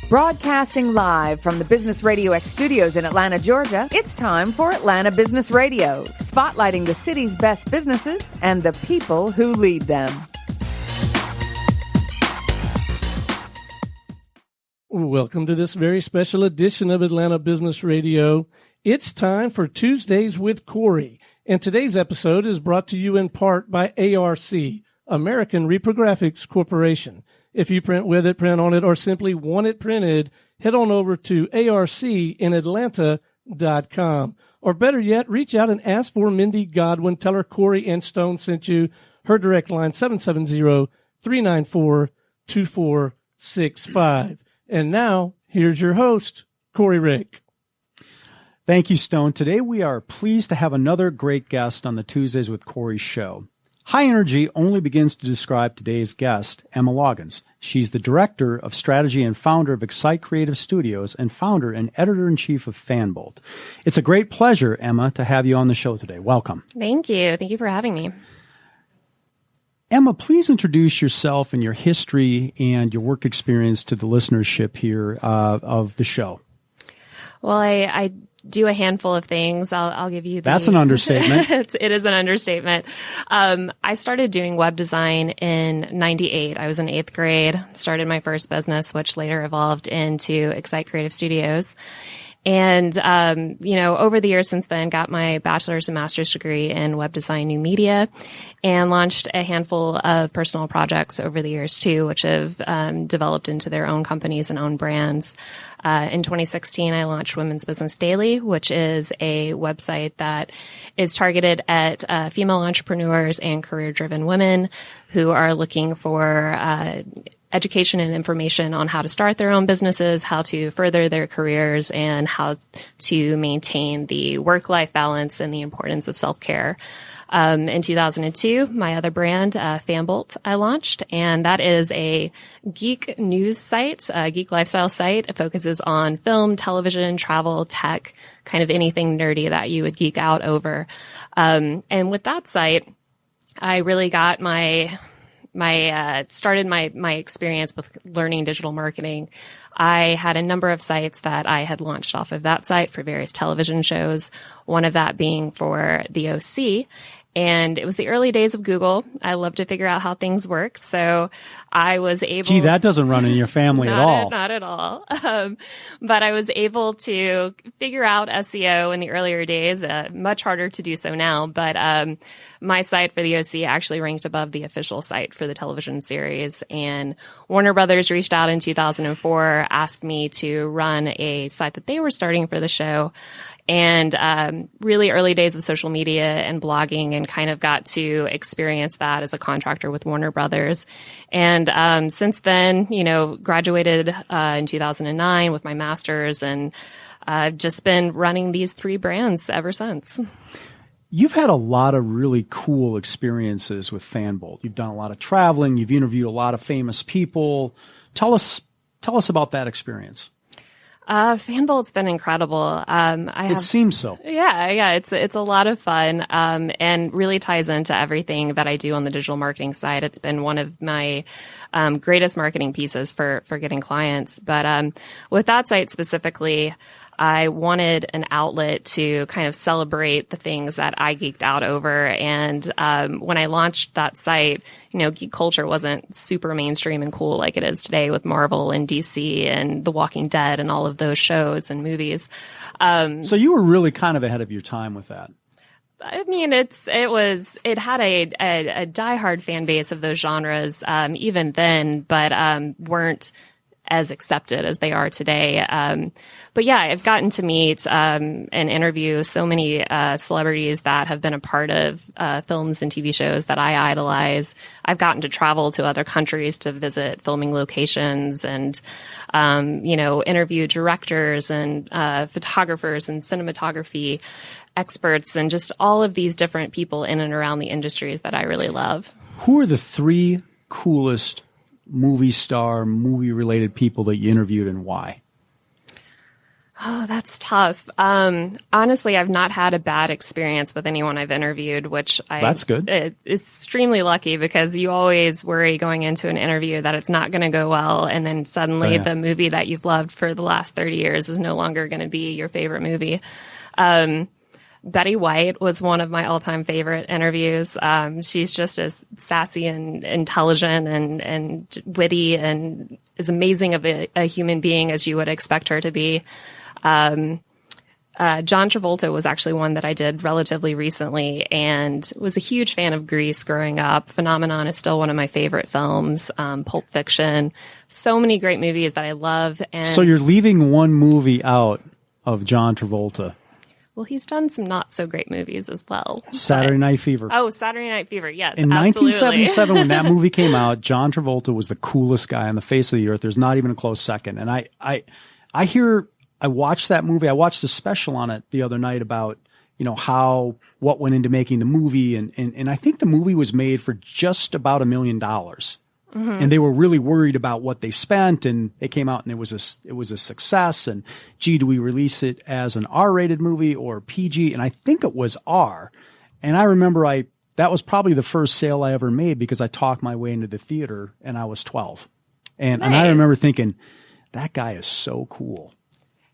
Broadcasting live from the Business Radio X studios in Atlanta, Georgia, it's time for Atlanta Business Radio, spotlighting the city's best businesses and the people who lead them. Welcome to this very special edition of Atlanta Business Radio. It's time for Tuesdays with Corey, and today's episode is brought to you in part by ARC, American Reprographics Corporation. If you print with it, print on it, or simply want it printed, head on over to arcinatlanta.com. Or better yet, reach out and ask for Mindy Godwin. Tell her Corey and Stone sent you. Her direct line, 770-394-2465. And now, here's your host, Corey Rick. Thank you, Stone. Today we are pleased to have another great guest on the Tuesdays with Corey show. High energy only begins to describe today's guest, Emma Loggins. She's the director of strategy and founder of Excite Creative Studios and founder and editor-in-chief of FanBolt. It's a great pleasure, Emma, to have you on the show today. Welcome. Thank you. Thank you for having me. Emma, please introduce yourself and your history and your work experience to the listenership here of the show. Well, I do a handful of things. I'll give you That's an understatement. It is an understatement. I started doing web design in 98. I was in 8th grade, started my first business, which later evolved into Excite Creative Studios. And, over the years since then, got my bachelor's and master's degree in web design, new media, and launched a handful of personal projects over the years too, which have developed into their own companies and own brands. In 2016, I launched Women's Business Daily, which is a website that is targeted at female entrepreneurs and career-driven women who are looking for education and information on how to start their own businesses, how to further their careers, and how to maintain the work-life balance and the importance of self-care. In 2002, my other brand, FanBolt, I launched, and that is a geek news site, a geek lifestyle site. It focuses on film, television, travel, tech, kind of anything nerdy that you would geek out over. And with that site, I really got started my experience with learning digital marketing. I had a number of sites that I had launched off of that site for various television shows, one of that being for the OC. And it was the early days of Google. I love to figure out how things work. So I was able... Gee, that doesn't run in your family at all. Not at all. But I was able to figure out SEO in the earlier days. Much harder to do so now. But my site for the OC actually ranked above the official site for the television series. And Warner Brothers reached out in 2004, asked me to run a site that they were starting for the show. And really early days of social media and blogging, and kind of got to experience that as a contractor with Warner Brothers. And since then, graduated in 2009 with my master's, and I've just been running these 3 brands ever since. You've had a lot of really cool experiences with FanBolt. You've done a lot of traveling. You've interviewed a lot of famous people. Tell us about that experience. FanBolt's been incredible. It seems so. Yeah. It's a lot of fun, and really ties into everything that I do on the digital marketing side. It's been one of my, greatest marketing pieces for getting clients. But, with that site specifically, I wanted an outlet to kind of celebrate the things that I geeked out over. And when I launched that site, geek culture wasn't super mainstream and cool like it is today with Marvel and DC and The Walking Dead and all of those shows and movies. So you were really kind of ahead of your time with that. I mean, it had a diehard fan base of those genres even then, but weren't as accepted as they are today. But yeah, I've gotten to meet and interview so many celebrities that have been a part of films and TV shows that I idolize. I've gotten to travel to other countries to visit filming locations and, interview directors and photographers and cinematography experts and just all of these different people in and around the industries that I really love. Who are the 3 coolest movie-related people that you interviewed, and why? Oh, that's tough. Honestly, I've not had a bad experience with anyone I've interviewed, That's good. It's extremely lucky because you always worry going into an interview that it's not going to go well. And then suddenly the movie that you've loved for the last 30 years is no longer going to be your favorite movie. Betty White was one of my all-time favorite interviews. She's just as sassy and intelligent and witty and as amazing of a human being as you would expect her to be. John Travolta was actually one that I did relatively recently and was a huge fan of Grease growing up. Phenomenon is still one of my favorite films. Pulp Fiction. So many great movies that I love. And So you're leaving one movie out of John Travolta. well, he's done some not so great movies as well. Saturday Night Fever. Oh, Saturday Night Fever. Yes, In absolutely. 1977, when that movie came out, John Travolta was the coolest guy on the face of the earth. There's not even a close second. And I watched that movie. I watched the special on it the other night about, what went into making the movie. And I think the movie was made for just about $1 million. Mm-hmm. And they were really worried about what they spent, and they came out and it was a success. And gee, do we release it as an R-rated movie or PG? And I think it was R. And I remember that was probably the first sale I ever made because I talked my way into the theater and I was 12. And I remember thinking, that guy is so cool.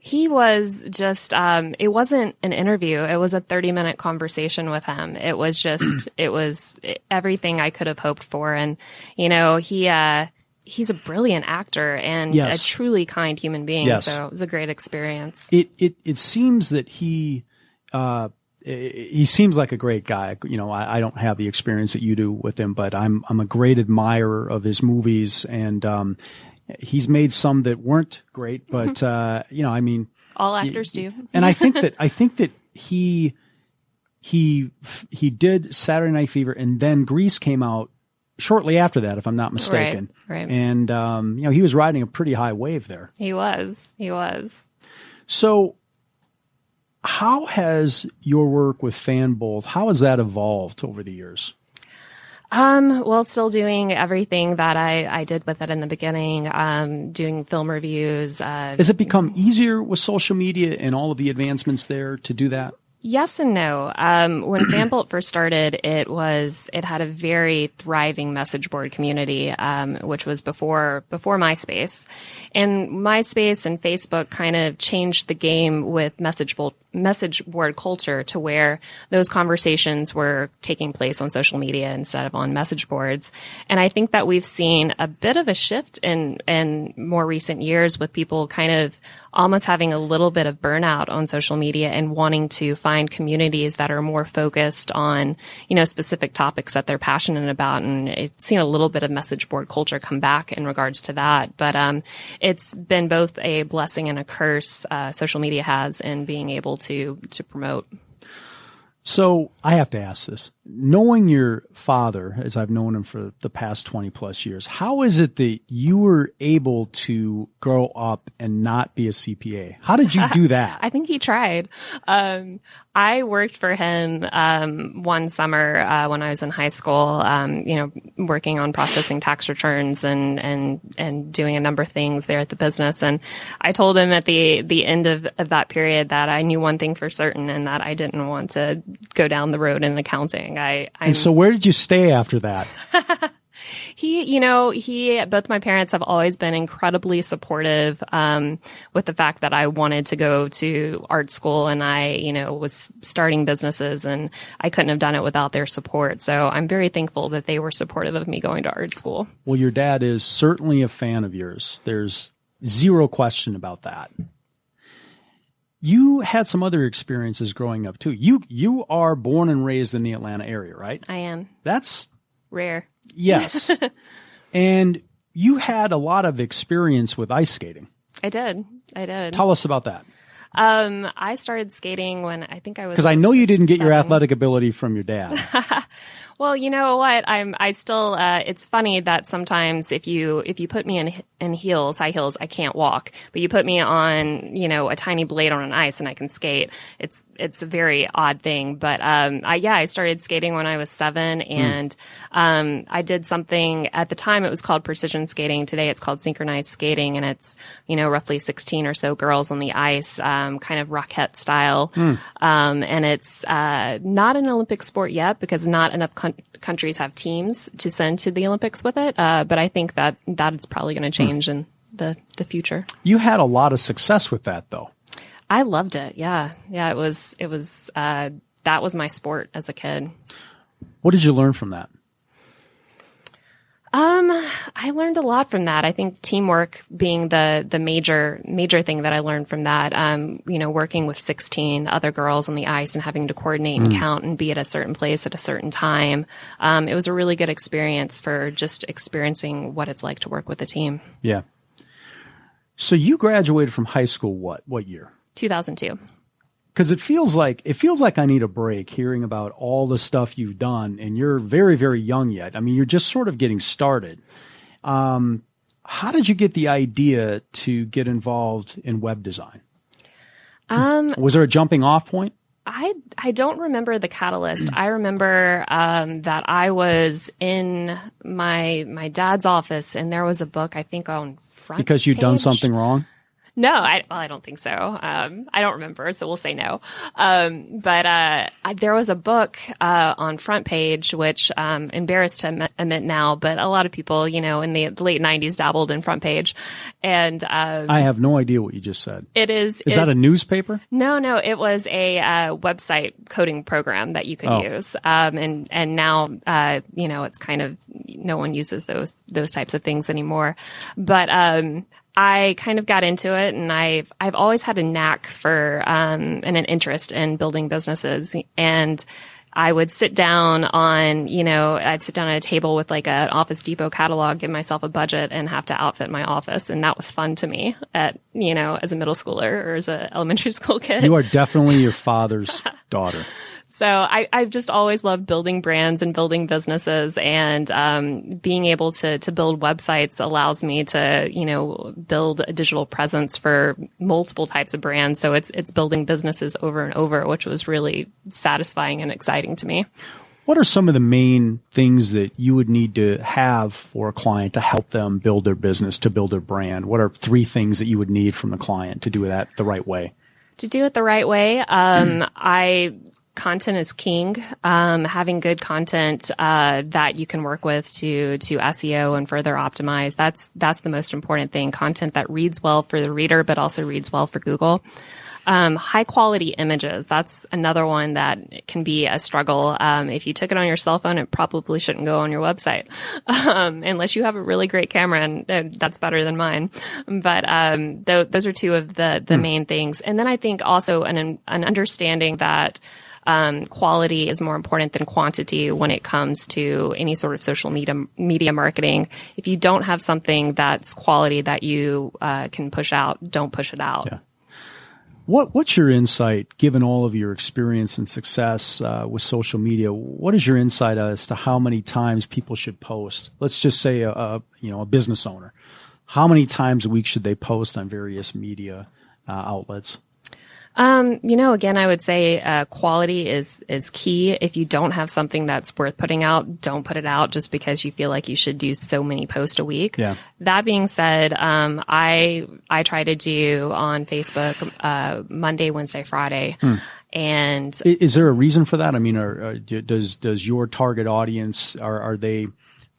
He was just, it wasn't an interview. It was a 30-minute conversation with him. It was just, it was everything I could have hoped for. And, he's a brilliant actor and a truly kind human being. Yes. So it was a great experience. It seems that he seems like a great guy. I don't have the experience that you do with him, but I'm a great admirer of his movies, and he's made some that weren't great, but all actors do. And I think that he did Saturday Night Fever, and then Grease came out shortly after that, if I'm not mistaken. Right. And he was riding a pretty high wave there. He was. So how has your work with FanBolt, how has that evolved over the years? Well, still doing everything that I did with it in the beginning, doing film reviews. Has it become easier with social media and all of the advancements there to do that? Yes and no. When FanBolt first started, it had a very thriving message board community, which was before MySpace. And MySpace and Facebook kind of changed the game with message board culture to where those conversations were taking place on social media instead of on message boards. And I think that we've seen a bit of a shift in more recent years with people kind of almost having a little bit of burnout on social media and wanting to find communities that are more focused on, specific topics that they're passionate about. And it's seen a little bit of message board culture come back in regards to that. But it's been both a blessing and a curse, social media has, in being able to promote. So I have to ask this. Knowing your father, as I've known him for the past 20 plus years, how is it that you were able to grow up and not be a CPA? How did you do that? I think he tried. I worked for him one summer when I was in high school, working on processing tax returns and doing a number of things there at the business. And I told him at the end of that period that I knew one thing for certain, and that I didn't want to go down the road in accounting. And so where did you stay after that? Both my parents have always been incredibly supportive, with the fact that I wanted to go to art school, and I, was starting businesses, and I couldn't have done it without their support. So I'm very thankful that they were supportive of me going to art school. Well, your dad is certainly a fan of yours. There's zero question about that. You had some other experiences growing up too. You are born and raised in the Atlanta area, right? I am. That's rare. Yes. And you had a lot of experience with ice skating. I did. Tell us about that. I started skating when I think I was... Because I know you didn't get your athletic ability from your dad. Well, you know what? I still, it's funny that sometimes if you put me in heels, high heels, I can't walk, but you put me on, a tiny blade on an ice and I can skate. It's a very odd thing, but, I started skating when I was 7 and, I did something at the time. It was called precision skating. Today it's called synchronized skating, and it's, roughly 16 or so girls on the ice, kind of rocket style. And it's, not an Olympic sport yet because not enough countries have teams to send to the Olympics with it. But I think that is probably going to change in the future. You had a lot of success with that, though. I loved it. Yeah. It was, that was my sport as a kid. What did you learn from that? I learned a lot from that. I think teamwork being the major thing that I learned from that. Working with 16 other girls on the ice and having to coordinate and count and be at a certain place at a certain time. It was a really good experience for just experiencing what it's like to work with a team. Yeah. So you graduated from high school what year? 2002. Because it feels like I need a break hearing about all the stuff you've done, and you're very, very young yet. I mean, you're just sort of getting started. How did you get the idea to get involved in web design? Was there a jumping off point? I don't remember the catalyst. I remember that I was in my dad's office and there was a book, I think, on front because you'd done something wrong? No, I don't think so. I don't remember, so we'll say no. But there was a book on front page, which embarrassed to admit now, but a lot of people, in the late 90s dabbled in front page. And I have no idea what you just said. It is. Is that a newspaper? No, it was a website coding program that you could use. And now, it's kind of no one uses those types of things anymore. But I kind of got into it, and I've always had a knack for and an interest in building businesses. And I would sit down I'd sit down at a table with like an Office Depot catalog, give myself a budget, and have to outfit my office. And that was fun to me as a middle schooler or as an elementary school kid. You are definitely your father's daughter. So I've just always loved building brands and building businesses, and being able to build websites allows me to, build a digital presence for multiple types of brands. So it's building businesses over and over, which was really satisfying and exciting to me. What are some of the main things that you would need to have for a client to help them build their business, to build their brand? What are 3 things that you would need from the client to do that the right way? To do it the right way, content is king. Having good content that you can work with to SEO and further optimize. That's the most important thing. Content that reads well for the reader, but also reads well for Google. High quality images. That's another one that can be a struggle. If you took it on your cell phone, it probably shouldn't go on your website, unless you have a really great camera, and that's better than mine. But those are 2 of the main things. And then I think also an understanding that quality is more important than quantity when it comes to any sort of social media marketing. If you don't have something that's quality that you can push out, don't push it out. Yeah. What's your insight, given all of your experience and success with social media? What is your insight as to how many times people should post? Let's just say a business owner. How many times a week should they post on various media outlets? Again, I would say quality is key. If you don't have something that's worth putting out, don't put it out just because you feel like you should do so many posts a week. Yeah. That being said, I try to do on Facebook Monday, Wednesday, Friday. And is there a reason for that? I mean, does your target audience are they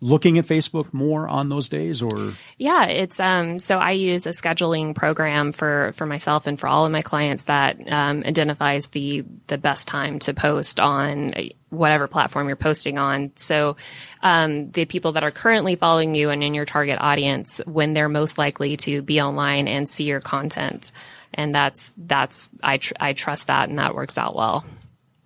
looking at Facebook more on those days, or? Yeah, it's, so I use a scheduling program for myself and for all of my clients that, identifies the best time to post on whatever platform you're posting on. So, the people that are currently following you and in your target audience, when they're most likely to be online and see your content. And I trust that, and that works out well.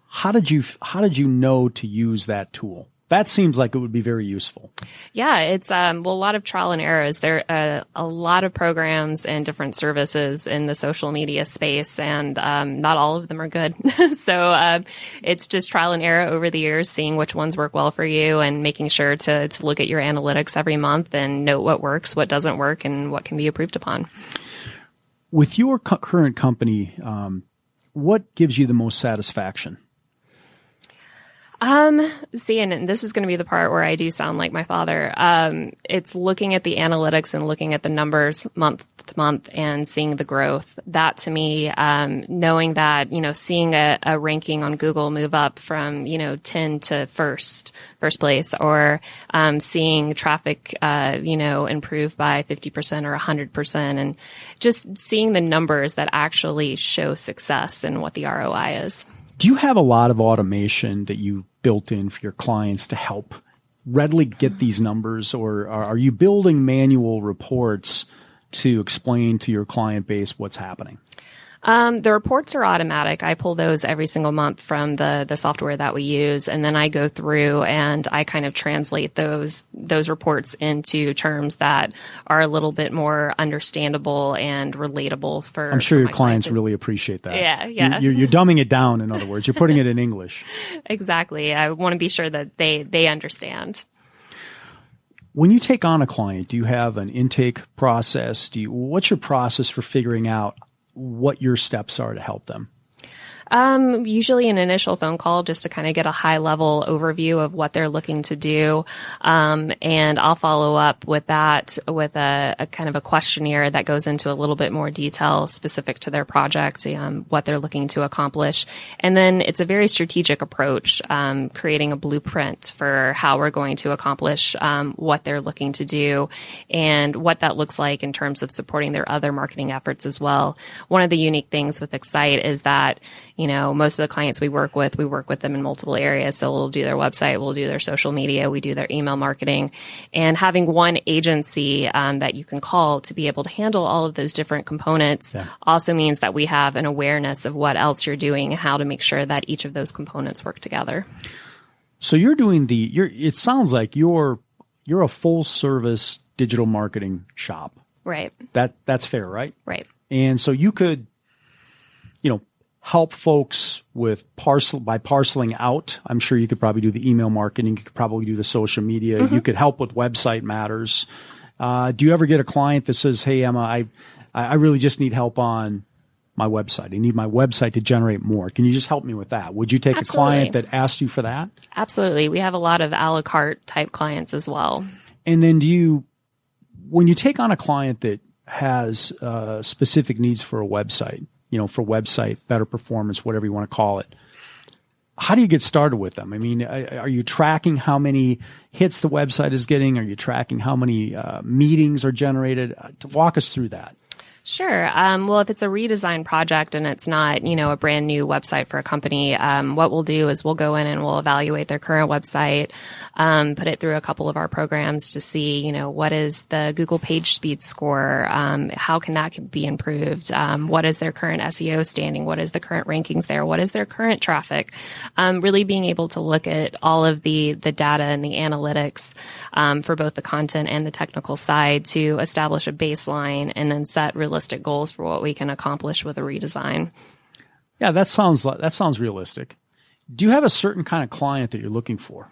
How did you know to use that tool? that seems like it would be very useful. Yeah, it's a lot of trial and errors. There are a lot of programs and different services in the social media space, and not all of them are good. So it's just trial and error over the years, seeing which ones work well for you, and making sure to look at your analytics every month and note what works, what doesn't work, and what can be improved upon. With your current company, what gives you the most satisfaction? See, and this is going to be the part where I do sound like my father. It's looking at the analytics and looking at the numbers month to month and seeing the growth. That to me, knowing that, seeing a ranking on Google move up from, 10 to first place, or, seeing traffic, improve by 50% or 100%, and just seeing the numbers that actually show success and what the ROI is. Do you have a lot of automation that you built in for your clients to help readily get these numbers, or are you building manual reports to explain to your client base what's happening? The reports are automatic. I pull those every single month from the software that we use, and then I go through and I kind of translate those reports into terms that are a little bit more understandable and relatable for. I'm sure your clients really appreciate that. Yeah. You're dumbing it down. In other words, you're putting it in English. Exactly. I want to be sure that they understand. When you take on a client, do you have an intake process? What's your process for figuring out what your steps are to help them? Usually an initial phone call just to kind of get a high level overview of what they're looking to do. And I'll follow up with that with a kind of a questionnaire that goes into a little bit more detail specific to their project, what they're looking to accomplish. And then it's a very strategic approach, creating a blueprint for how we're going to accomplish, what they're looking to do and what that looks like in terms of supporting their other marketing efforts as well. One of the unique things with Excite is that, most of the clients we work with them in multiple areas. So we'll do their website, we'll do their social media, we do their email marketing, and having one agency that you can call to be able to handle all of those different components also means that we have an awareness of what else you're doing and how to make sure that each of those components work together. So you're doing it sounds like you're a full service digital marketing shop. Right. That's fair, right? Right. And so you could, help folks with by parceling out. I'm sure you could probably do the email marketing. You could probably do the social media. Mm-hmm. You could help with website matters. Do you ever get a client that says, "Hey, Emma, I really just need help on my website. I need my website to generate more. Can you just help me with that?" Would you take Absolutely. a client that asked you for that? Absolutely. We have a lot of a la carte type clients as well. And then when you take on a client that has specific needs for a website, for website, better performance, whatever you want to call it, how do you get started with them? I mean, are you tracking how many hits the website is getting? Are you tracking how many meetings are generated? Walk us through that. Sure. Well, if it's a redesign project and it's not, a brand new website for a company, what we'll do is we'll go in and we'll evaluate their current website, put it through a couple of our programs to see, what is the Google page speed score? How can that be improved? What is their current SEO standing? What is the current rankings there? What is their current traffic? Really being able to look at all of the data and the analytics, for both the content and the technical side to establish a baseline and then set realistic goals for what we can accomplish with a redesign. Yeah, that sounds realistic. Do you have a certain kind of client that you're looking for?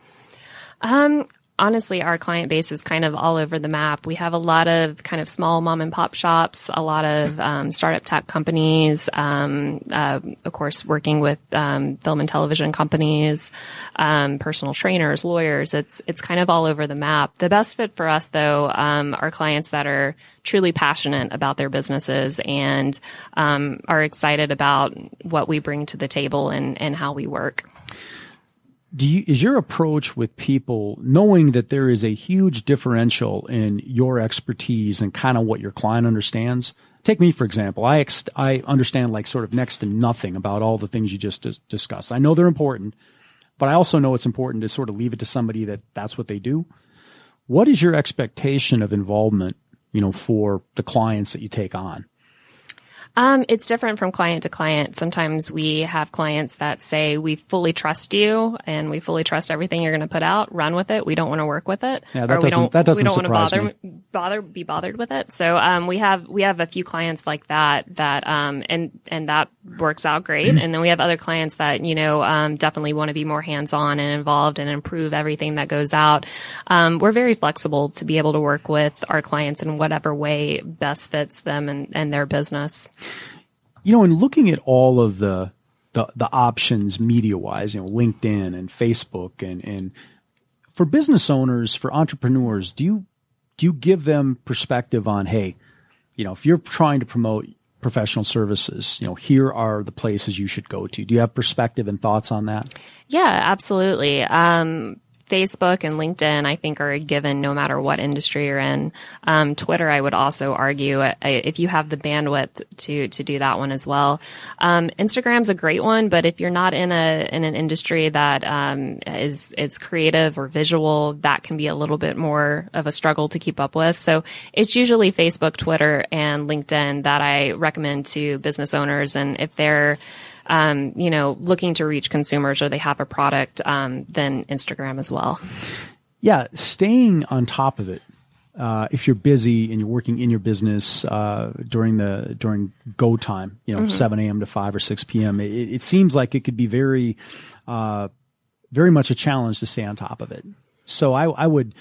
Honestly, our client base is kind of all over the map. We have a lot of kind of small mom and pop shops, a lot of startup tech companies, of course, working with film and television companies, personal trainers, lawyers. It's kind of all over the map. The best fit for us, though, are clients that are truly passionate about their businesses and are excited about what we bring to the table and how we work. Is your approach with people knowing that there is a huge differential in your expertise and kind of what your client understands? Take me, for example. I understand like sort of next to nothing about all the things you just discussed. I know they're important, but I also know it's important to sort of leave it to somebody that's what they do. What is your expectation of involvement, for the clients that you take on? It's different from client to client. Sometimes we have clients that say, we fully trust you and we fully trust everything you're going to put out. Run with it. We don't want to work with it. Yeah, that doesn't surprise me. Be bothered with it. So, we have a few clients like that, and that works out great. And then we have other clients that, definitely want to be more hands-on and involved and improve everything that goes out. We're very flexible to be able to work with our clients in whatever way best fits them and their business. In looking at all of the options media-wise, LinkedIn and Facebook and for business owners, for entrepreneurs, do you give them perspective on, hey, if you're trying to promote professional services, here are the places you should go to. Do you have perspective and thoughts on that? Yeah, absolutely. Facebook and LinkedIn, I think, are a given no matter what industry you're in. Twitter, I would also argue, if you have the bandwidth to do that one as well. Instagram's a great one, but if you're not in an industry that is creative or visual, that can be a little bit more of a struggle to keep up with. So it's usually Facebook, Twitter, and LinkedIn that I recommend to business owners. And if they're looking to reach consumers or they have a product, then Instagram as well. Yeah. Staying on top of it. If you're busy and you're working in your business, during go time, 7 a.m. to 5 or 6 p.m., it seems like it could be very much a challenge to stay on top of it. So I would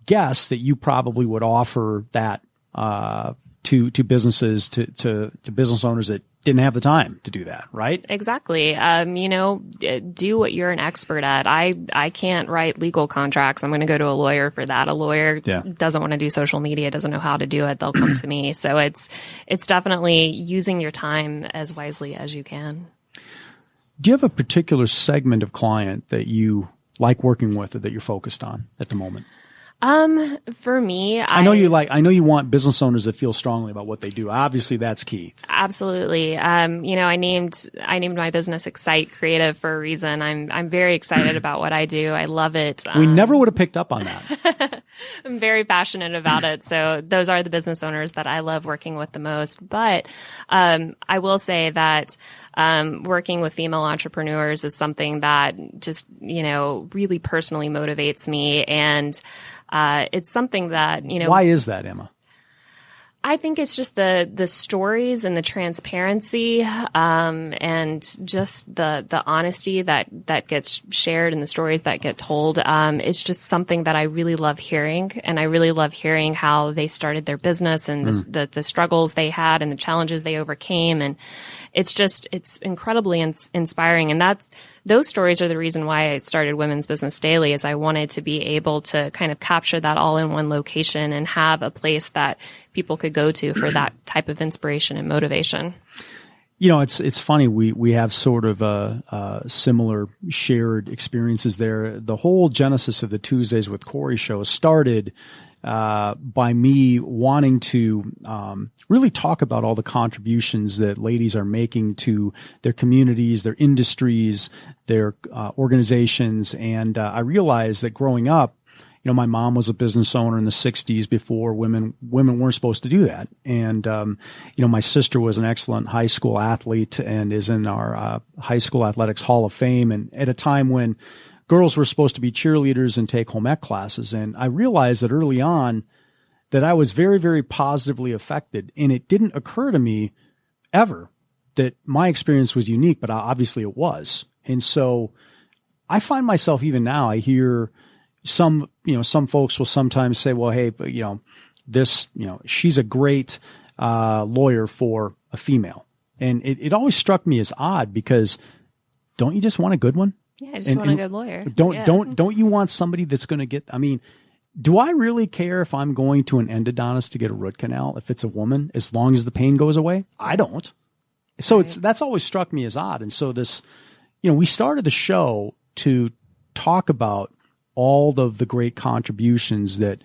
guess that you probably would offer that, to businesses, to business owners that didn't have the time to do that, right? Exactly. Do what you're an expert at. I can't write legal contracts. I'm going to go to a lawyer for that. A lawyer doesn't want to do social media, doesn't know how to do it. They'll come to me. So it's definitely using your time as wisely as you can. Do you have a particular segment of client that you like working with or that you're focused on at the moment? For me, I know you want business owners that feel strongly about what they do. Obviously, that's key. Absolutely. I named my business Excite Creative for a reason. I'm very excited about what I do. I love it. We never would have picked up on that. I'm very passionate about it. So those are the business owners that I love working with the most. But, I will say that, working with female entrepreneurs is something that just, really personally motivates me. And, it's something that, Why is that, Emma? I think it's just the stories and the transparency, and just the honesty that gets shared and the stories that get told. It's just something that I really love hearing, and I really love hearing how they started their business and the struggles they had and the challenges they overcame. And it's incredibly inspiring. And those stories are the reason why I started Women's Business Daily, is I wanted to be able to kind of capture that all in one location and have a place that people could go to for that type of inspiration and motivation. It's funny. We have sort of a similar shared experiences there. The whole genesis of the Tuesdays with Corey show started by me wanting to really talk about all the contributions that ladies are making to their communities, their industries, their organizations. And I realized that growing up, my mom was a business owner in the 60s before women weren't supposed to do that. And, my sister was an excellent high school athlete and is in our high school athletics Hall of Fame. And at a time when girls were supposed to be cheerleaders and take home ec classes. And I realized that early on that I was very, very positively affected. And it didn't occur to me ever that my experience was unique, but obviously it was. And so I find myself, even now, I hear some folks will sometimes say, well, hey, but she's a great lawyer for a female. And it always struck me as odd, because don't you just want a good one? Yeah, I just want a good lawyer. Don't you want somebody that's going to get, do I really care if I'm going to an endodontist to get a root canal if it's a woman, as long as the pain goes away? I don't. So that's always struck me as odd. And so this, we started the show to talk about all of the great contributions that,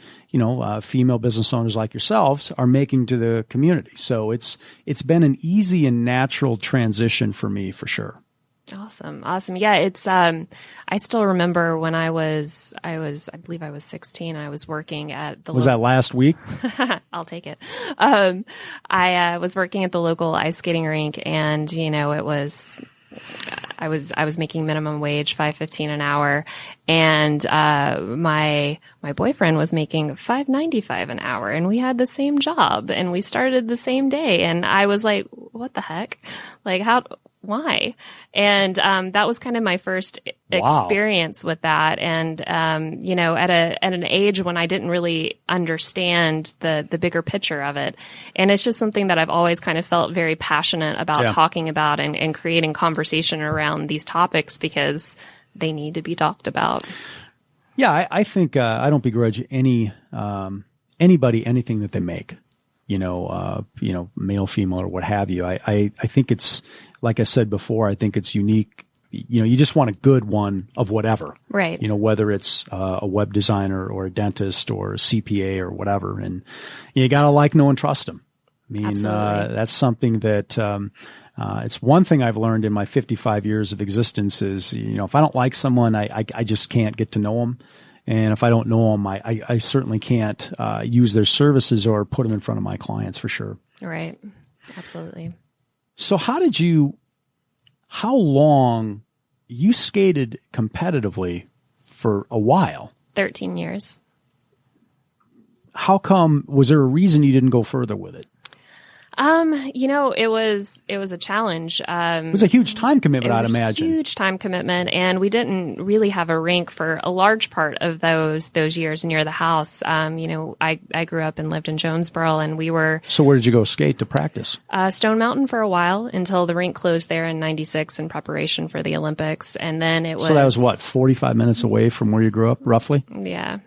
female business owners like yourselves are making to the community. So it's been an easy and natural transition for me, for sure. Awesome. Yeah, it's I still remember when I believe I was 16. I was working at the Was that last week? I'll take it. I was working at the local ice skating rink, and it was I was making minimum wage, $5.15 an hour, and my boyfriend was making $5.95 an hour, and we had the same job, and we started the same day, and I was like, what the heck? Like, why? And that was kind of my first experience with that. And at an age when I didn't really understand the bigger picture of it. And it's just something that I've always kind of felt very passionate about talking about and creating conversation around these topics, because they need to be talked about. Yeah, I think I don't begrudge anybody anything that they make. Male, female, or what have you. I think it's, like I said before, I think it's unique. You just want a good one of whatever. Right. Whether it's a web designer or a dentist or a CPA or whatever. And you got to like, know, and trust them. I mean, that's something that, it's one thing I've learned in my 55 years of existence is, if I don't like someone, I just can't get to know them. And if I don't know them, I certainly can't use their services or put them in front of my clients for sure. Right. Absolutely. So how long you skated competitively for a while? 13 years. How come, was there a reason you didn't go further with it? It was a challenge. It was a huge time commitment, I'd imagine. Huge time commitment, and we didn't really have a rink for a large part of those years near the house. I grew up and lived in Jonesboro, and we were. So where did you go skate to practice? Stone Mountain for a while until the rink closed there in '96 in preparation for the Olympics, and then it was. So that was what, 45 minutes away from where you grew up, roughly? Yeah,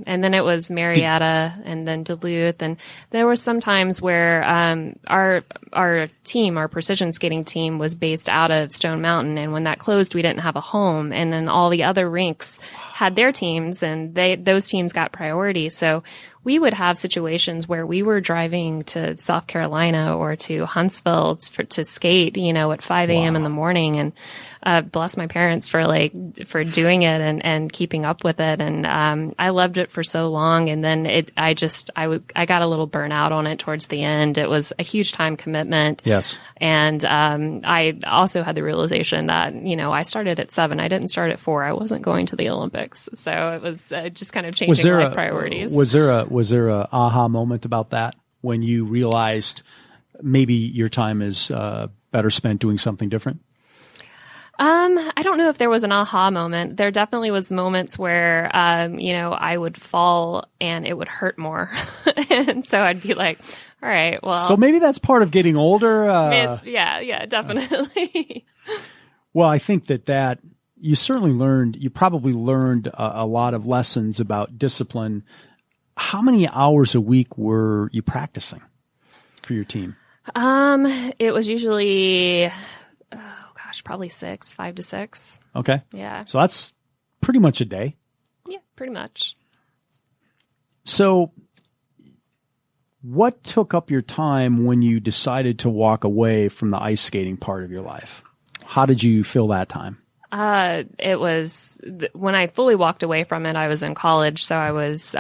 and then it was Marietta, and then Duluth, and there were some times where our team, our precision skating team, was based out of Stone Mountain, and when that closed, we didn't have a home, and then all the other rinks had their teams, and those teams got priority. So we would have situations where we were driving to South Carolina or to Huntsville to skate, at 5 a.m. in the morning, and bless my parents for doing it and keeping up with it. And I loved it for so long, and then I got a little burnout on it towards the end. It was a huge time commitment. Yes. And I also had the realization that I started at 7. I didn't start at 4. I wasn't going to the Olympics, so it was just kind of changing my priorities. Was there a aha moment about that when you realized maybe your time is better spent doing something different? I don't know if there was an aha moment. There definitely was moments where, I would fall and it would hurt more. And so I'd be like, all right, well. So maybe that's part of getting older. Yeah, definitely. Well, I think that you probably learned a lot of lessons about discipline. How many hours a week were you practicing for your team? It was usually, probably 5 to 6. Okay. Yeah. So that's pretty much a day. Yeah, pretty much. So what took up your time when you decided to walk away from the ice skating part of your life? How did you fill that time? It was when I fully walked away from it, I was in college. So I was,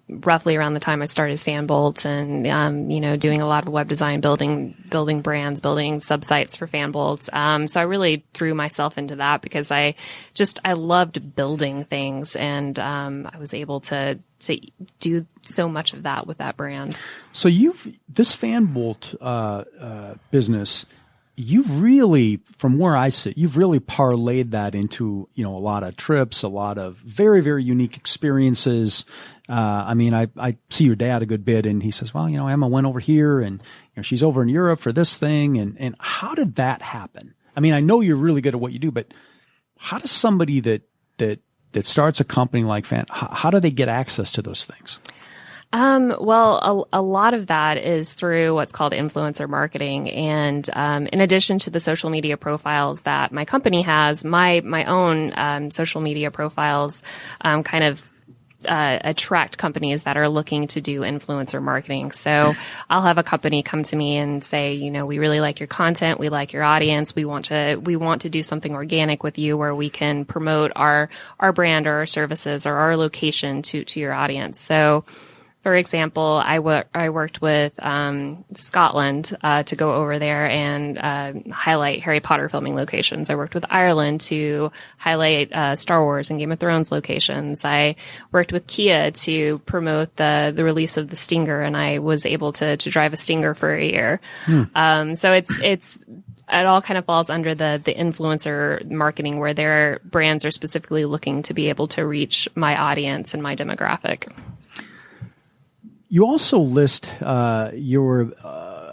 roughly around the time I started FanBolt and, doing a lot of web design, building brands, building subsites for FanBolt. So I really threw myself into that because I loved building things, and, I was able to do so much of that with that brand. So this FanBolt, business, you've really, from where I sit, you've really parlayed that into, a lot of trips, a lot of very, very unique experiences. I see your dad a good bit, and he says, well, Emma went over here, and she's over in Europe for this thing. And how did that happen? I mean, I know you're really good at what you do, but how does somebody that starts a company like Fan, how do they get access to those things? Well, a lot of that is through what's called influencer marketing. And, in addition to the social media profiles that my company has, my own, social media profiles, kind of attract companies that are looking to do influencer marketing. So I'll have a company come to me and say, we really like your content. We like your audience. We want to do something organic with you where we can promote our brand or our services or our location to your audience. So, for example, I worked with Scotland to go over there and highlight Harry Potter filming locations. I worked with Ireland to highlight Star Wars and Game of Thrones locations. I worked with Kia to promote the release of the Stinger, and I was able to drive a Stinger for a year. So it all kind of falls under the influencer marketing, where their brands are specifically looking to be able to reach my audience and my demographic. You also list a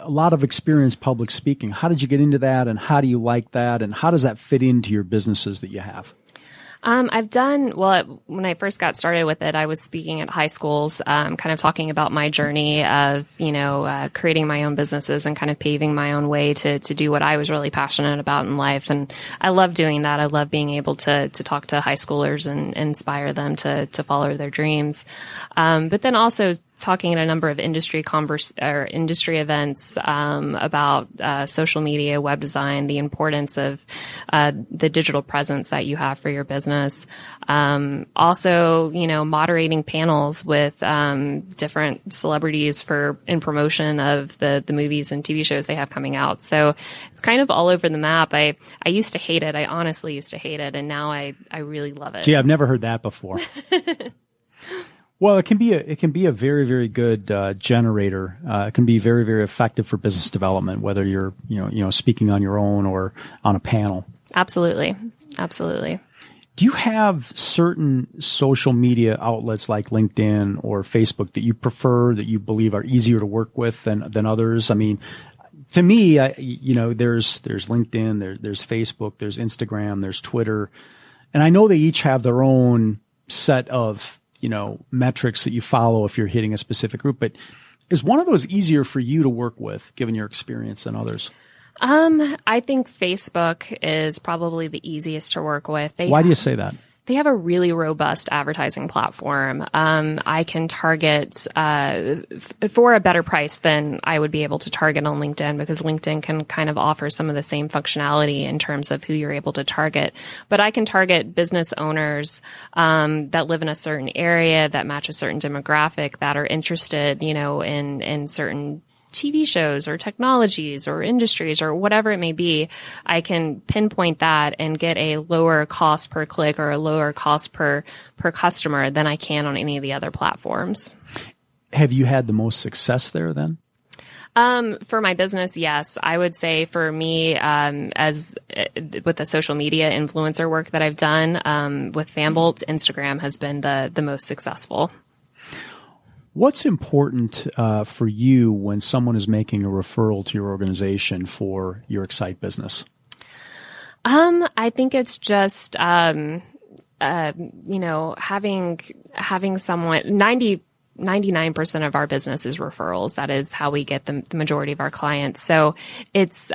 lot of experience public speaking. How did you get into that, and how do you like that, and how does that fit into your businesses that you have? When I first got started with it, I was speaking at high schools, kind of talking about my journey of, creating my own businesses and kind of paving my own way to do what I was really passionate about in life. And I love doing that. I love being able to talk to high schoolers and inspire them to follow their dreams. But then also talking at a number of industry events about social media, web design, the importance of the digital presence that you have for your business. Also, moderating panels with different celebrities in promotion of the movies and TV shows they have coming out. So it's kind of all over the map. I used to hate it. I honestly used to hate it, and now I really love it. Gee, I've never heard that before. Well, it can be a very, very good generator. It can be very, very effective for business development, whether you're speaking on your own or on a panel. Absolutely. Do you have certain social media outlets like LinkedIn or Facebook that you prefer, that you believe are easier to work with than others? I mean, to me, there's LinkedIn, there's Facebook, there's Instagram, there's Twitter, and I know they each have their own set of metrics that you follow if you're hitting a specific group, but is one of those easier for you to work with given your experience than others? I think Facebook is probably the easiest to work with. Why do you say that? They have a really robust advertising platform. I can target for a better price than I would be able to target on LinkedIn, because LinkedIn can kind of offer some of the same functionality in terms of who you're able to target. But I can target business owners that live in a certain area, that match a certain demographic, that are interested, in certain TV shows or technologies or industries or whatever it may be. I can pinpoint that and get a lower cost per click or a lower cost per customer than I can on any of the other platforms. Have you had the most success there then? For my business, yes. I would say for me, as with the social media influencer work that I've done, with FanBolt, Instagram has been the most successful. What's important for you when someone is making a referral to your organization for your Excite business? I think it's just having someone. 99% of our business is referrals. That is how we get the majority of our clients. So it's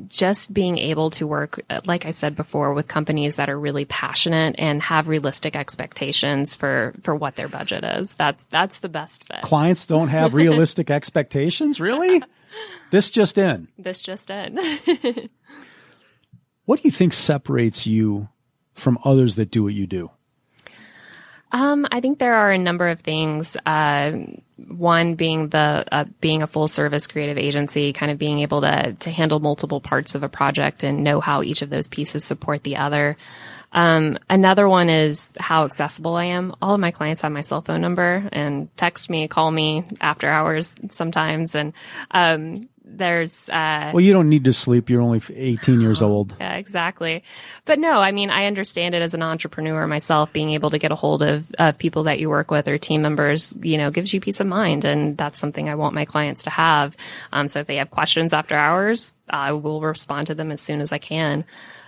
just being able to work, like I said before, with companies that are really passionate and have realistic expectations for what their budget is. That's the best fit. Clients don't have realistic expectations? Really? This just in. What do you think separates you from others that do what you do? I think there are a number of things. One being being a full service creative agency, kind of being able to handle multiple parts of a project and know how each of those pieces support the other. Another one is how accessible I am. All of my clients have my cell phone number and text me, call me after hours sometimes. And, well, you don't need to sleep. You're only 18 years old. Yeah, exactly. But no, I mean, I understand it as an entrepreneur myself. Being able to get a hold of people that you work with or team members, gives you peace of mind. And that's something I want my clients to have. So if they have questions after hours, I will respond to them as soon as I can.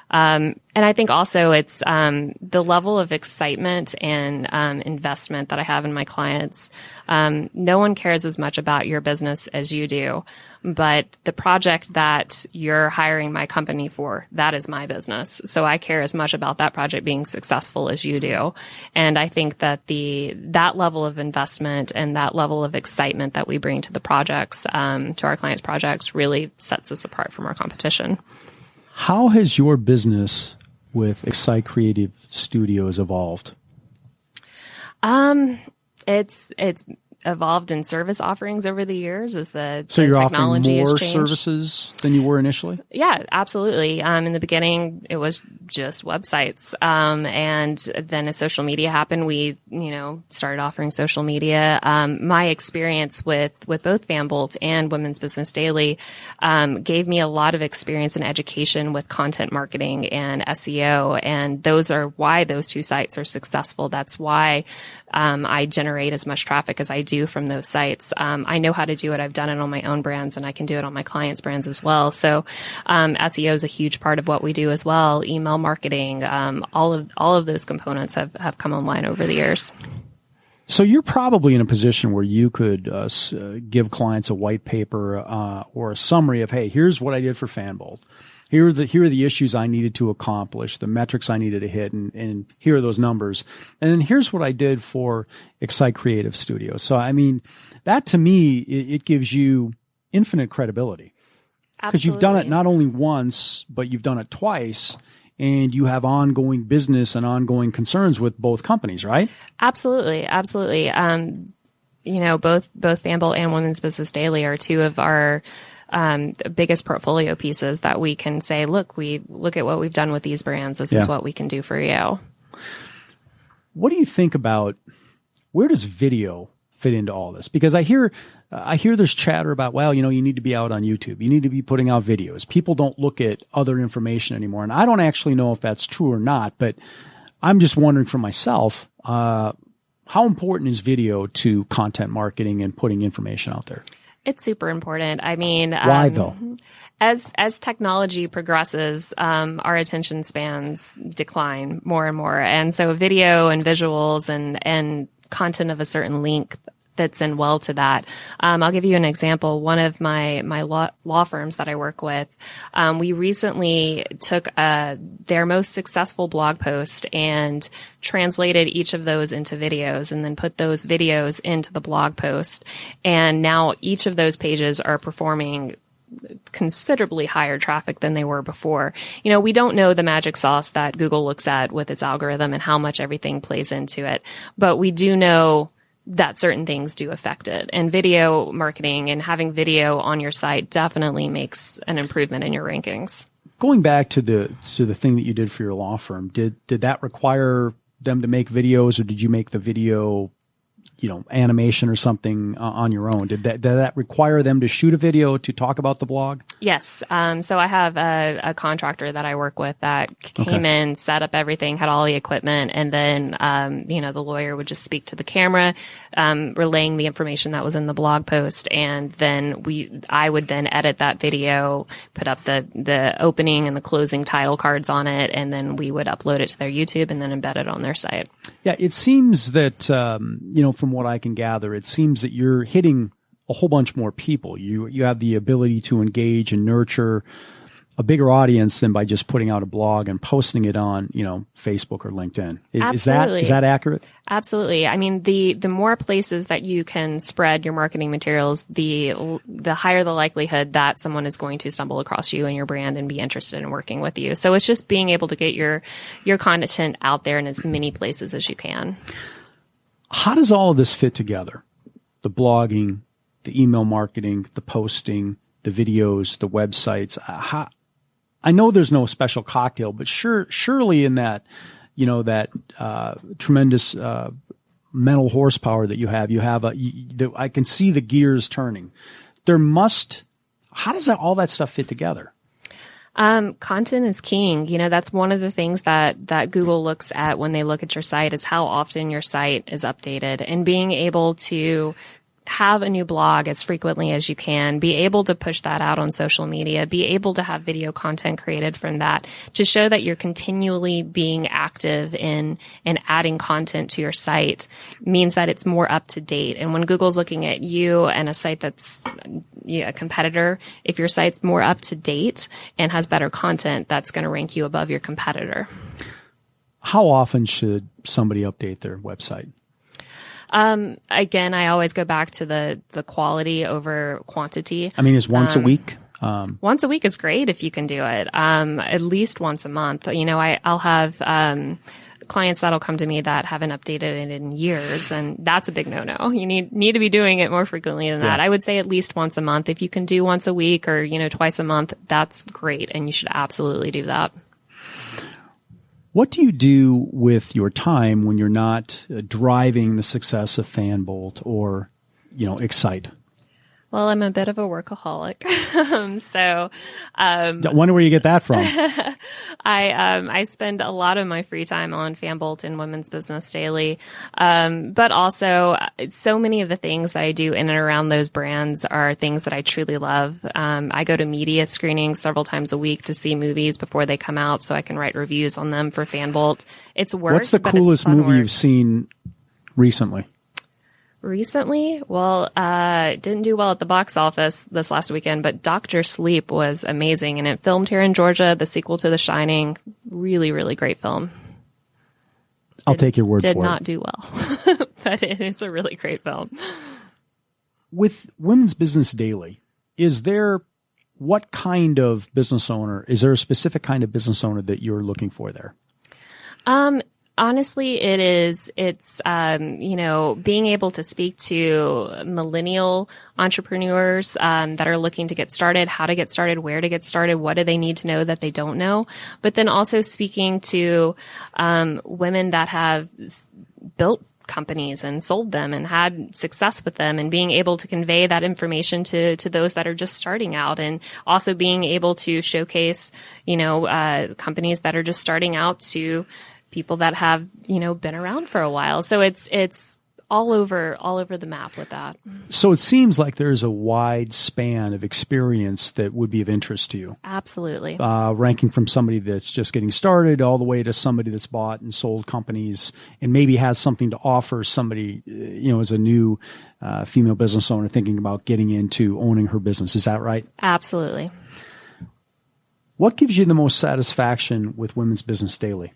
And I think also it's the level of excitement and investment that I have in my clients. No one cares as much about your business as you do, but the project that you're hiring my company for, that is my business. So I care as much about that project being successful as you do. And I think that that level of investment and that level of excitement that we bring to the projects, to our clients' projects, really sets us apart from our competition. How has your business with Excite Creative Studios evolved? It's evolved in service offerings over the years as the you're technology offering more has changed. services than you were initially? Yeah, absolutely. In the beginning, it was just websites. And then as social media happened, we, started offering social media. My experience with both FanBolt and Women's Business Daily, gave me a lot of experience and education with content marketing and SEO. And those are why those two sites are successful. That's why, I generate as much traffic as I do from those sites. I know how to do it. I've done it on my own brands and I can do it on my clients' brands as well. So, SEO is a huge part of what we do as well. Email marketing, all of those components have come online over the years. So you're probably in a position where you could give clients a white paper or a summary of, hey, here's what I did for FanBolt. Here are the issues I needed to accomplish, the metrics I needed to hit, and here are those numbers. And then here's what I did for Excite Creative Studios. So, I mean, that to me, it gives you infinite credibility. Because you've done it not only once, but you've done it twice. And you have ongoing business and ongoing concerns with both companies, right? Absolutely. Absolutely. Both FanBolt and Women's Business Daily are two of our biggest portfolio pieces that we can say, look at what we've done with these brands. This is what we can do for you. What do you think about, where does video fit into all this? Because I hear there's chatter about, well, you need to be out on YouTube. You need to be putting out videos. People don't look at other information anymore. And I don't actually know if that's true or not, but I'm just wondering for myself, how important is video to content marketing and putting information out there? It's super important. I mean, why though? As technology progresses, our attention spans decline more and more. And so video and visuals and content of a certain length fits in well to that. I'll give you an example. One of my law firms that I work with, we recently took their most successful blog post and translated each of those into videos and then put those videos into the blog post. And now each of those pages are performing considerably higher traffic than they were before. We don't know the magic sauce that Google looks at with its algorithm and how much everything plays into it, but we do know that certain things do affect it. And video marketing and having video on your site definitely makes an improvement in your rankings. Going back to the thing that you did for your law firm, did that require them to make videos, or did you make the video, animation or something on your own? Did that require them to shoot a video to talk about the blog? Yes. So I have a contractor that I work with that came in, set up everything, had all the equipment, and then, the lawyer would just speak to the camera, relaying the information that was in the blog post. And then I would then edit that video, put up the opening and the closing title cards on it, and then we would upload it to their YouTube and then embed it on their site. Yeah. It seems that, from what I can gather, it seems that you're hitting a whole bunch more people. You have the ability to engage and nurture a bigger audience than by just putting out a blog and posting it on, Facebook or LinkedIn. Is that accurate? Absolutely. I mean, the more places that you can spread your marketing materials, the higher the likelihood that someone is going to stumble across you and your brand and be interested in working with you. So it's just being able to get your content out there in as many places as you can. How does all of this fit together? The blogging, the email marketing, the posting, the videos, the websites. I know there's no special cocktail, but surely in that, tremendous mental horsepower that you have I can see the gears turning. How does all that stuff fit together? Content is king. That's one of the things that Google looks at when they look at your site is how often your site is updated, and being able to have a new blog as frequently as you can, be able to push that out on social media, be able to have video content created from that to show that you're continually being active in adding content to your site means that it's more up to date. And when Google's looking at you and a site that's a competitor, if your site's more up to date and has better content, that's going to rank you above your competitor. How often should somebody update their website? Again, I always go back to the quality over quantity. I mean, is once a week? Once a week is great if you can do it. At least once a month. I'll have clients that'll come to me that haven't updated it in years, and that's a big no-no. You need to be doing it more frequently than that. I would say at least once a month. If you can do once a week or twice a month, that's great, and you should absolutely do that. What do you do with your time when you're not driving the success of FanBolt or, Excite? Well, I'm a bit of a workaholic. I wonder where you get that from. I spend a lot of my free time on FanBolt and Women's Business Daily. But also so many of the things that I do in and around those brands are things that I truly love. I go to media screenings several times a week to see movies before they come out so I can write reviews on them for FanBolt. It's work. What's the coolest movie you've seen recently? Recently? Well, it didn't do well at the box office this last weekend, but Dr. Sleep was amazing, and it filmed here in Georgia, the sequel to The Shining. Really, really great film. I'll take your word for it. Did not do well, but it's a really great film. With Women's Business Daily, is there a specific kind of business owner that you're looking for there? Honestly, it's being able to speak to millennial entrepreneurs that are looking to get started, how to get started, where to get started, what do they need to know that they don't know, but then also speaking to women that have built companies and sold them and had success with them, and being able to convey that information to those that are just starting out, and also being able to showcase, companies that are just starting out to people that have, been around for a while. So it's all over the map with that. So it seems like there's a wide span of experience that would be of interest to you. Absolutely. Ranking from somebody that's just getting started all the way to somebody that's bought and sold companies and maybe has something to offer somebody, as a new female business owner thinking about getting into owning her business. Is that right? Absolutely. What gives you the most satisfaction with Women's Business Daily?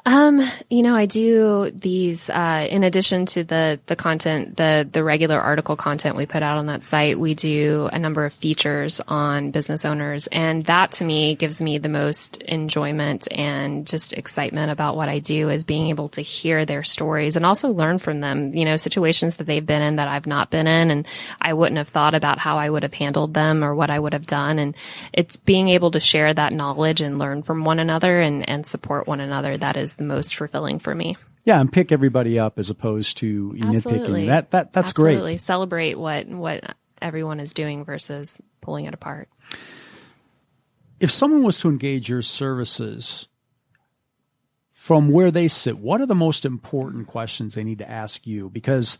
I do these, in addition to the content, the regular article content we put out on that site, we do a number of features on business owners. And that to me gives me the most enjoyment and just excitement about what I do, is being able to hear their stories and also learn from them, situations that they've been in that I've not been in. And I wouldn't have thought about how I would have handled them or what I would have done. And it's being able to share that knowledge and learn from one another and support one another that is the most fulfilling for me. Yeah, and pick everybody up as opposed to nitpicking. That's Absolutely. great. Celebrate what everyone is doing versus pulling it apart. If someone was to engage your services from where they sit, what are the most important questions they need to ask you? Because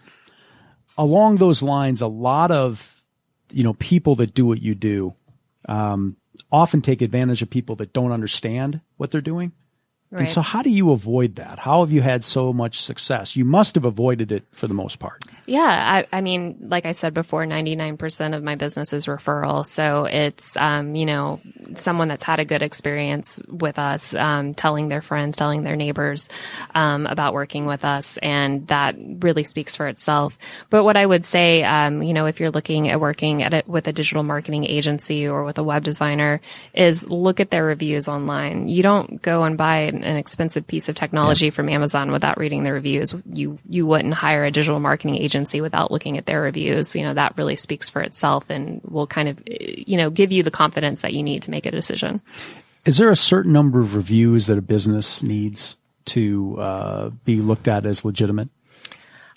along those lines, a lot of people that do what you do often take advantage of people that don't understand what they're doing. Right. And so how do you avoid that? How have you had so much success? You must have avoided it for the most part. Yeah. I mean, like I said before, 99% of my business is referral. So it's, someone that's had a good experience with us, telling their friends, telling their neighbors, about working with us. And that really speaks for itself. But what I would say, if you're looking at working at it with a digital marketing agency or with a web designer, is look at their reviews online. You don't go and buy an expensive piece of technology from Amazon without reading the reviews. You wouldn't hire a digital marketing agency without looking at their reviews. That really speaks for itself and will kind of, give you the confidence that you need to make a decision. Is there a certain number of reviews that a business needs to be looked at as legitimate?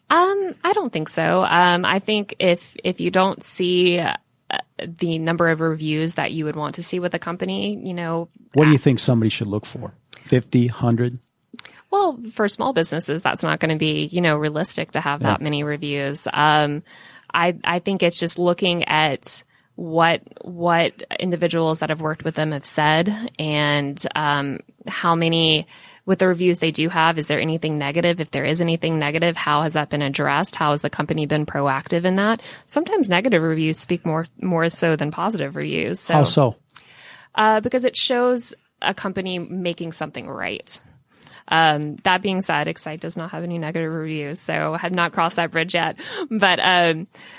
I don't think so. I think if you don't see the number of reviews that you would want to see with a company, What do you think somebody should look for? 50, 100? Well, for small businesses, that's not going to be, realistic to have that many reviews. I think it's just looking at what individuals that have worked with them have said, and how many, with the reviews they do have, is there anything negative? If there is anything negative, how has that been addressed? How has the company been proactive in that? Sometimes negative reviews speak more so than positive reviews. So, how so? Because it shows a company making something right. That being said, Excite does not have any negative reviews, so I have not crossed that bridge yet. But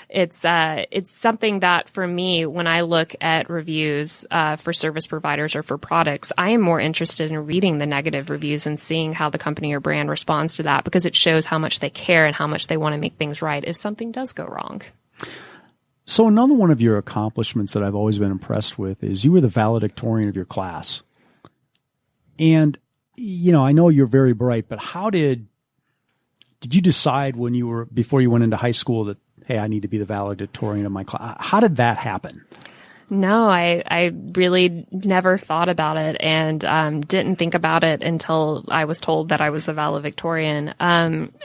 it's something that, for me, when I look at reviews for service providers or for products, I am more interested in reading the negative reviews and seeing how the company or brand responds to that, because it shows how much they care and how much they want to make things right if something does go wrong. So another one of your accomplishments that I've always been impressed with is you were the valedictorian of your class. And I know you're very bright, but how did you decide before you went into high school that, hey, I need to be the valedictorian of my class? How did that happen? No, I really never thought about it, and didn't think about it until I was told that I was the valedictorian.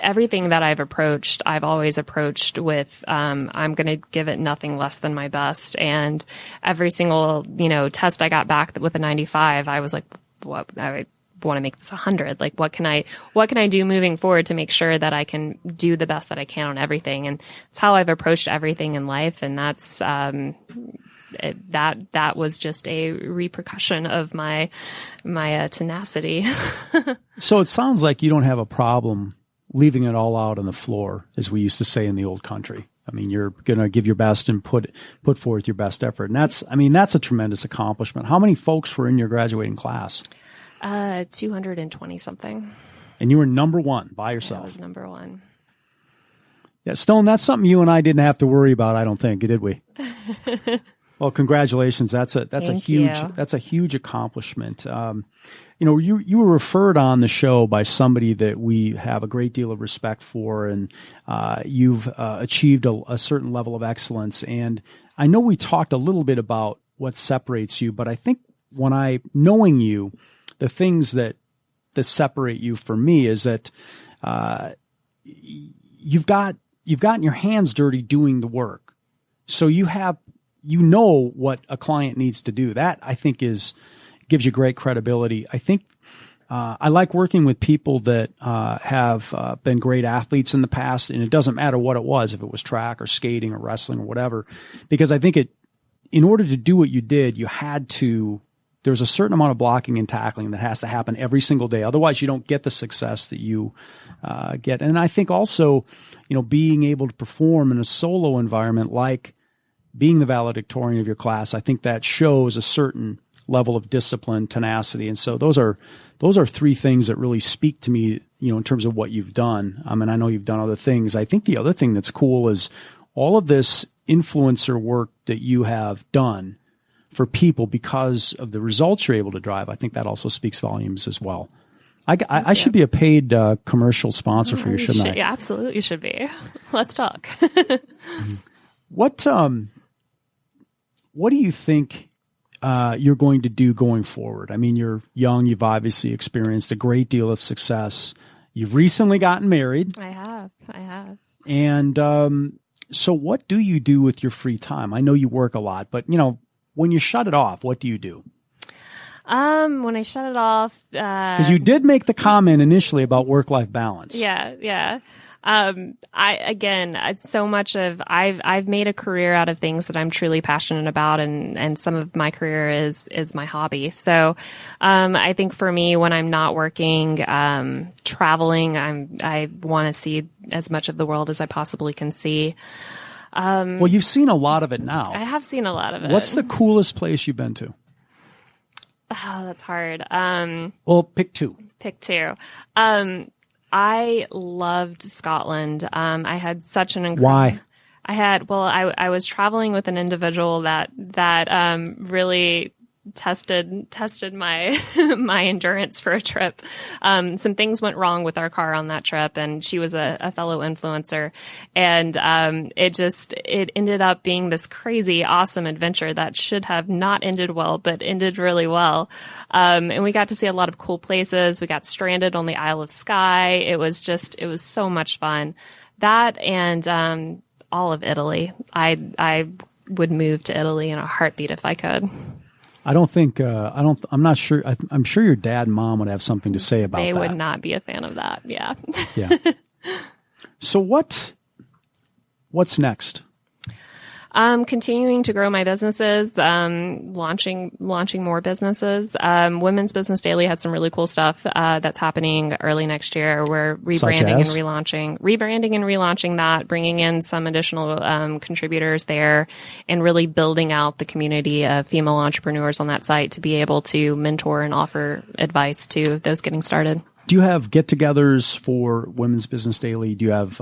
Everything that I've always approached with, I'm going to give it nothing less than my best. And every single, test I got back with a 95, I was like, what? I want to make this 100. Like, what can I do moving forward to make sure that I can do the best that I can on everything? And it's how I've approached everything in life. And that's, that was just a repercussion of my tenacity. So it sounds like you don't have a problem leaving it all out on the floor, as we used to say in the old country. I mean, you're going to give your best and put forth your best effort. And that's a tremendous accomplishment. How many folks were in your graduating class? 220 something. And you were number one by yourself. I was number one. Yeah, Stone, that's something you and I didn't have to worry about, I don't think, did we? Well, congratulations. That's a huge accomplishment. You were referred on the show by somebody that we have a great deal of respect for, and you've achieved a certain level of excellence. And I know we talked a little bit about what separates you, but I think knowing you, the things that separate you from me is that you've gotten your hands dirty doing the work. So you know what a client needs to do. That, I think, gives you great credibility. I think I like working with people that have been great athletes in the past, and it doesn't matter what it was, if it was track or skating or wrestling or whatever, because I think in order to do what you did, there's a certain amount of blocking and tackling that has to happen every single day. Otherwise, you don't get the success that you get. And I think also, being able to perform in a solo environment, like being the valedictorian of your class, I think that shows a certain level of discipline, tenacity. And so those are three things that really speak to me, in terms of what you've done. And I know you've done other things. I think the other thing that's cool is all of this influencer work that you have done for people because of the results you're able to drive. I think that also speaks volumes as well. I should be a paid commercial sponsor for you, shouldn't I? Yeah, absolutely, you should be. Let's talk. What do you think you're going to do going forward? I mean, you're young. You've obviously experienced a great deal of success. You've recently gotten married. I have. And so what do you do with your free time? I know you work a lot, but, when you shut it off, what do you do? When I shut it off, because you did make the comment initially about work-life balance. Yeah. It's so much of, I've made a career out of things that I'm truly passionate about, and some of my career is my hobby. So, I think for me, when I'm not working, traveling, I want to see as much of the world as I possibly can see. Well, you've seen a lot of it now. I have seen a lot of it. What's the coolest place you've been to? Oh, that's hard. Well, pick two. I loved Scotland. I had such an incredible... Why? I was traveling with an individual that really tested my my endurance for a trip. Some things went wrong with our car on that trip, and she was a fellow influencer, and it ended up being this crazy, awesome adventure that should have not ended well, but ended really well. And we got to see a lot of cool places. We got stranded on the Isle of Skye. It was so much fun. That and all of Italy. I would move to Italy in a heartbeat if I could. I'm not sure. I'm sure your dad and mom would have something to say about that. They would not be a fan of that. Yeah. Yeah. So what's next? Continuing to grow my businesses, launching more businesses. Women's Business Daily has some really cool stuff, that's happening early next year. We're rebranding and relaunching that, bringing in some additional, contributors there and really building out the community of female entrepreneurs on that site to be able to mentor and offer advice to those getting started. Do you have get-togethers for Women's Business Daily? Do you have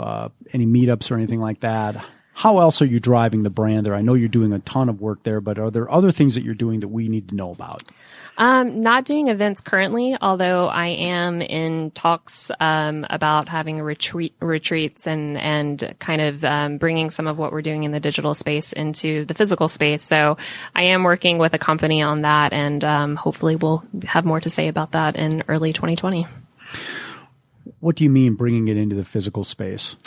any meetups or anything like that? How else are you driving the brand there? I know you're doing a ton of work there, but are there other things that you're doing that we need to know about? Not doing events currently, although I am in talks about having retreats and kind of bringing some of what we're doing in the digital space into the physical space. So I am working with a company on that, and hopefully we'll have more to say about that in early 2020. What do you mean bringing it into the physical space?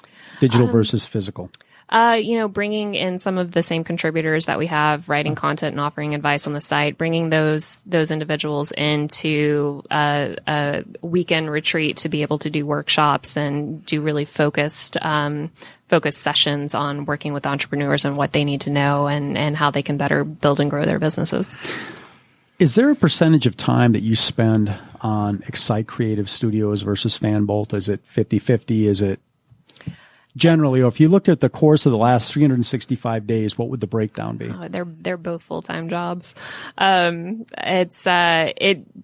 Digital versus physical? Bringing in some of the same contributors that we have writing content and offering advice on the site, bringing those individuals into a weekend retreat to be able to do workshops and do really focused sessions on working with entrepreneurs and what they need to know and how they can better build and grow their businesses. Is there a percentage of time that you spend on Excite Creative Studios versus FanBolt? Is it 50-50? Is it generally, or if you looked at the course of the last 365 days, what would the breakdown be? Oh, they're both full-time jobs. It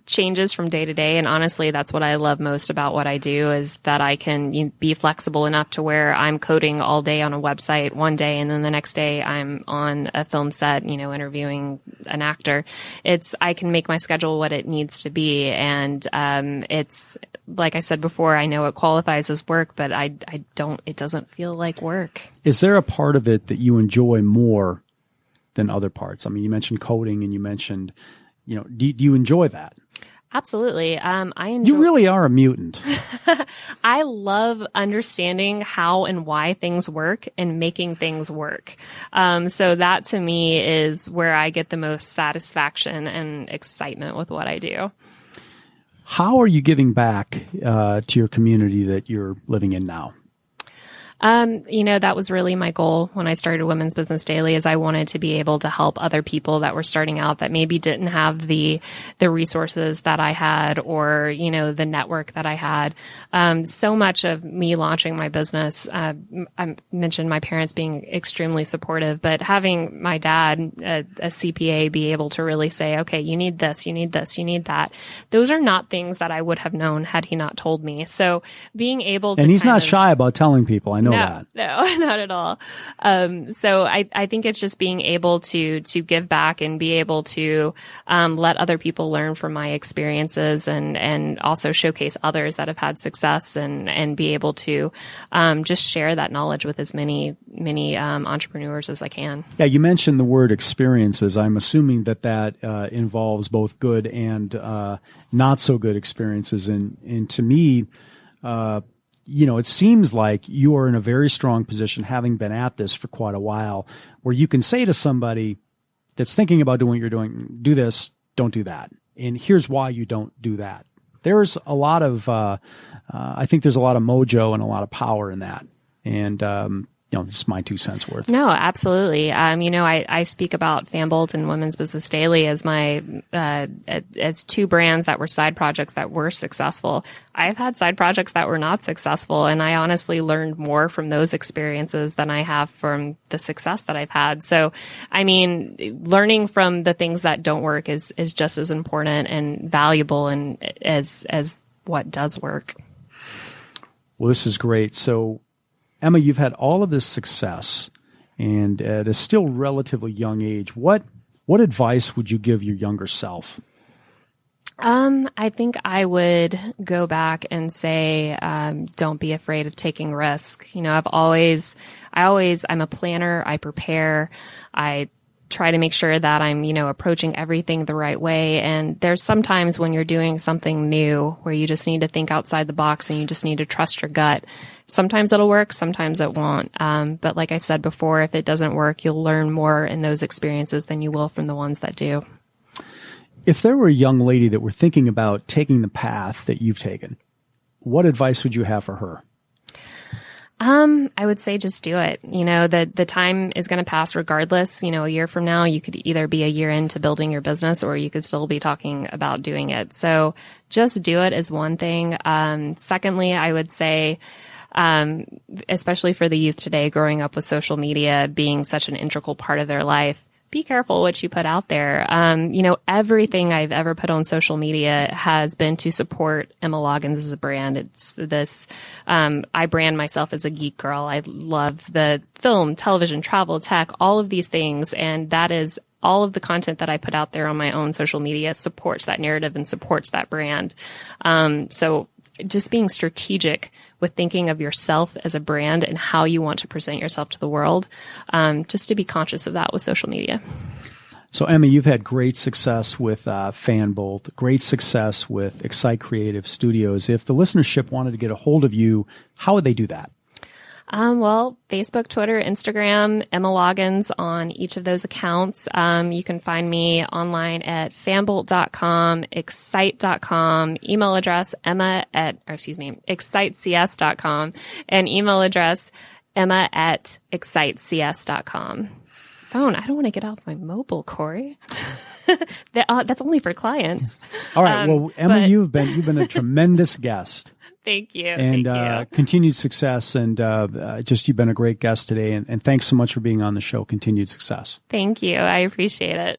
changes from day to day. And honestly, that's what I love most about what I do is that I can be flexible enough to where I'm coding all day on a website one day. And then the next day I'm on a film set, interviewing an actor. I can make my schedule what it needs to be. And, it's like I said before, I know it qualifies as work, but it doesn't feel like work. Is there a part of it that you enjoy more than other parts? I mean, you mentioned coding and you mentioned, do you enjoy that? Absolutely. I enjoy. You really are a mutant. I love understanding how and why things work and making things work. So that to me is where I get the most satisfaction and excitement with what I do. How are you giving back to your community that you're living in now? That was really my goal when I started Women's Business Daily is I wanted to be able to help other people that were starting out that maybe didn't have the resources that I had or, the network that I had. So much of me launching my business, I mentioned my parents being extremely supportive, but having my dad, a CPA, be able to really say, okay, you need this, you need this, you need that. Those are not things that I would have known had he not told me. So being able to. And he's not shy about telling people. I know that. No, not at all. So I think it's just being able to give back and be able to let other people learn from my experiences and also showcase others that have had success and be able to just share that knowledge with as many entrepreneurs as I can. Yeah, you mentioned the word experiences. I'm assuming that involves both good and not so good experiences. And to me, it seems like you are in a very strong position, having been at this for quite a while, where you can say to somebody that's thinking about doing what you're doing, do this, don't do that. And here's why you don't do that. There's a lot of, I think there's a lot of mojo and a lot of power in that. And, just my 2 cents worth. No, absolutely. I speak about FanBolt and Women's Business Daily as my, as two brands that were side projects that were successful. I've had side projects that were not successful, and I honestly learned more from those experiences than I have from the success that I've had. So, learning from the things that don't work is just as important and valuable and as what does work. Well, this is great. So, Emma, you've had all of this success, and at a still relatively young age, what What advice would you give your younger self? I think I would go back and say, don't be afraid of taking risk. You know, I'm a planner. I prepare. I try to make sure that I'm, approaching everything the right way. And there's sometimes when you're doing something new where you just need to think outside the box and you just need to trust your gut. Sometimes it'll work, sometimes it won't. But like I said before, if it doesn't work, you'll learn more in those experiences than you will from the ones that do. If there were a young lady that were thinking about taking the path that you've taken, what advice would you have for her? I would say just do it. The time is going to pass regardless. A year from now, you could either be a year into building your business or you could still be talking about doing it. So just do it is one thing. Secondly, I would say, especially for the youth today, growing up with social media being such an integral part of their life, be careful what you put out there. Everything I've ever put on social media has been to support Emma Loggins as a brand. It's this, I brand myself as a geek girl. I love the film, television, travel, tech, all of these things. And that is all of the content that I put out there on my own social media supports that narrative and supports that brand. So just being strategic with thinking of yourself as a brand and how you want to present yourself to the world, just to be conscious of that with social media. So, Emma, you've had great success with FanBolt, great success with Excite Creative Studios. If the listenership wanted to get a hold of you, how would they do that? Well, Facebook, Twitter, Instagram, Emma Loggins on each of those accounts. You can find me online at fanbolt.com, excite.com, email address excitecs.com, and email address emma@excitecs.com. Phone, I don't want to get off my mobile, Corey. That's only for clients. All right. Well, Emma, you've been a tremendous guest. Thank you. And continued success. And you've been a great guest today. And thanks so much for being on the show. Continued success. Thank you. I appreciate it.